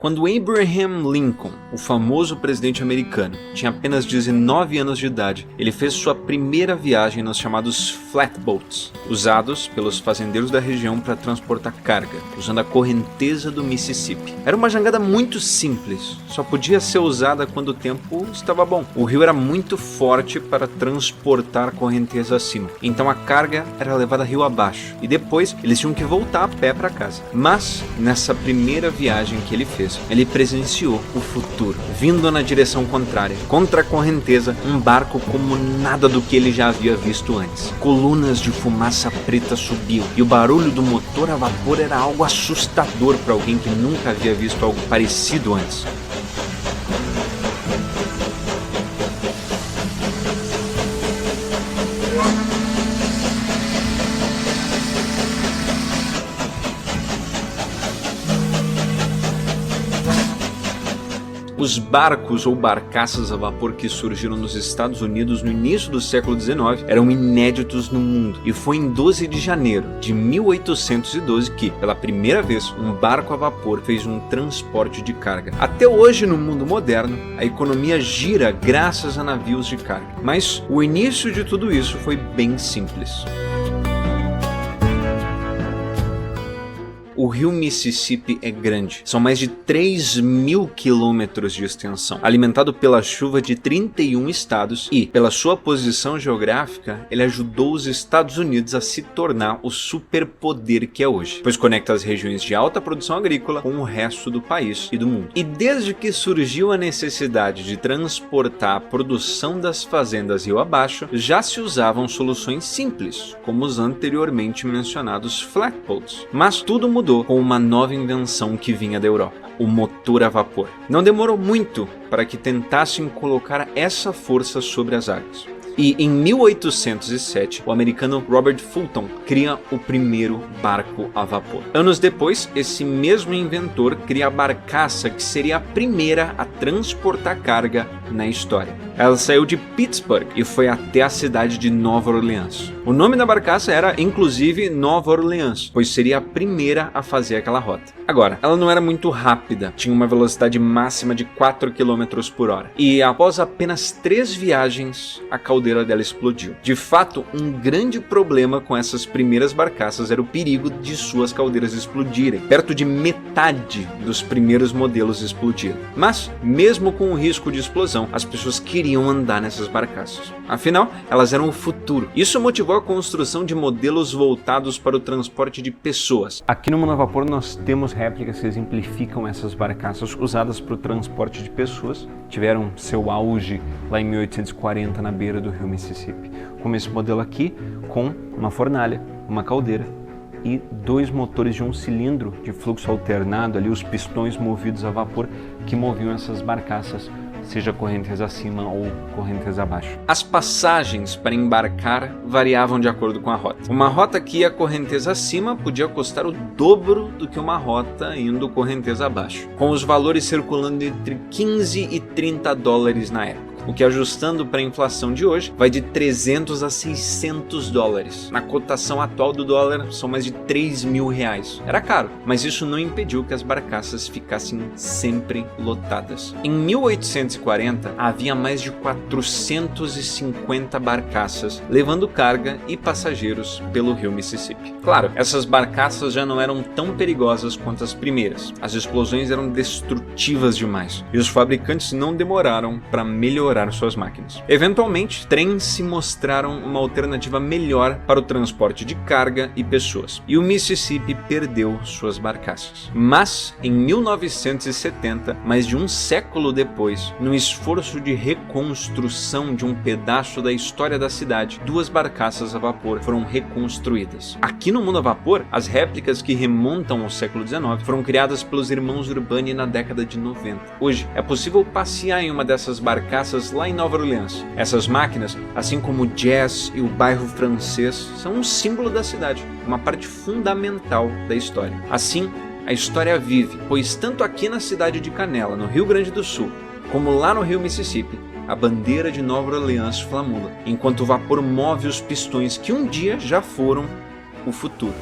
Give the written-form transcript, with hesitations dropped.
Quando Abraham Lincoln, o famoso presidente americano, tinha apenas 19 anos de idade, ele fez sua primeira viagem nos chamados flatboats, usados pelos fazendeiros da região para transportar carga, usando a correnteza do Mississippi. Era uma jangada muito simples, só podia ser usada quando o tempo estava bom. O rio era muito forte para transportar a correnteza acima, então a carga era levada rio abaixo, e depois eles tinham que voltar a pé para casa. Mas, nessa primeira viagem que ele fez, ele presenciou o futuro, vindo na direção contrária, contra a correnteza, um barco como nada do que ele já havia visto antes. Colunas de fumaça preta subiam, e o barulho do motor a vapor era algo assustador para alguém que nunca havia visto algo parecido antes. Os barcos ou barcaças a vapor que surgiram nos Estados Unidos no início do século XIX eram inéditos no mundo, e foi em 12 de janeiro de 1812 que, pela primeira vez, um barco a vapor fez um transporte de carga. Até hoje, no mundo moderno, a economia gira graças a navios de carga, mas o início de tudo isso foi bem simples. O rio Mississippi é grande, são mais de 3.000 quilômetros de extensão, alimentado pela chuva de 31 estados e, pela sua posição geográfica, ele ajudou os Estados Unidos a se tornar o superpoder que é hoje, pois conecta as regiões de alta produção agrícola com o resto do país e do mundo. E desde que surgiu a necessidade de transportar a produção das fazendas rio abaixo, já se usavam soluções simples, como os anteriormente mencionados flatboats. Mas tudo mudou com uma nova invenção que vinha da Europa, o motor a vapor. Não demorou muito para que tentassem colocar essa força sobre as águas. E em 1807, o americano Robert Fulton cria o primeiro barco a vapor. Anos depois, esse mesmo inventor cria a barcaça que seria a primeira a transportar carga na história. Ela saiu de Pittsburgh e foi até a cidade de Nova Orleans. O nome da barcaça era, inclusive, Nova Orleans, pois seria a primeira a fazer aquela rota. Agora, ela não era muito rápida, tinha uma velocidade máxima de 4 km por hora. E após apenas 3 viagens, a caldeira dela explodiu. De fato, um grande problema com essas primeiras barcaças era o perigo de suas caldeiras explodirem. Perto de metade dos primeiros modelos explodiram. Mas, mesmo com o risco de explosão, as pessoas queriam andar nessas barcaças. Afinal, elas eram o futuro. Isso motivou a construção de modelos voltados para o transporte de pessoas. Aqui no Mundo a Vapor nós temos réplicas que exemplificam essas barcaças usadas para o transporte de pessoas. Tiveram seu auge lá em 1840 na beira do rio Mississippi. Como esse modelo aqui, com uma fornalha, uma caldeira e 2 motores de um cilindro de fluxo alternado, ali os pistões movidos a vapor que moviam essas barcaças, seja correnteza acima ou correnteza abaixo. As passagens para embarcar variavam de acordo com a rota. Uma rota que ia correnteza acima podia custar o dobro do que uma rota indo correnteza abaixo, com os valores circulando entre 15 e 30 dólares na época. O que, ajustando para a inflação de hoje, vai de 300 a 600 dólares. Na cotação atual do dólar, são mais de 3 mil reais. Era caro, mas isso não impediu que as barcaças ficassem sempre lotadas. Em 1840, havia mais de 450 barcaças levando carga e passageiros pelo rio Mississippi. Claro, essas barcaças já não eram tão perigosas quanto as primeiras. As explosões eram destrutivas demais, e os fabricantes não demoraram para melhorar suas máquinas. Eventualmente, trens se mostraram uma alternativa melhor para o transporte de carga e pessoas, e o Mississippi perdeu suas barcaças. Mas, em 1970, mais de um século depois, no esforço de reconstrução de um pedaço da história da cidade, 2 barcaças a vapor foram reconstruídas. Aqui no Mundo a Vapor, as réplicas que remontam ao século XIX foram criadas pelos irmãos Urbani na década de 90. Hoje, é possível passear em uma dessas barcaças lá em Nova Orleans. Essas máquinas, assim como o jazz e o bairro francês, são um símbolo da cidade, uma parte fundamental da história. Assim, a história vive, pois tanto aqui na cidade de Canela, no Rio Grande do Sul, como lá no rio Mississippi, a bandeira de Nova Orleans flamula, enquanto o vapor move os pistões que um dia já foram o futuro.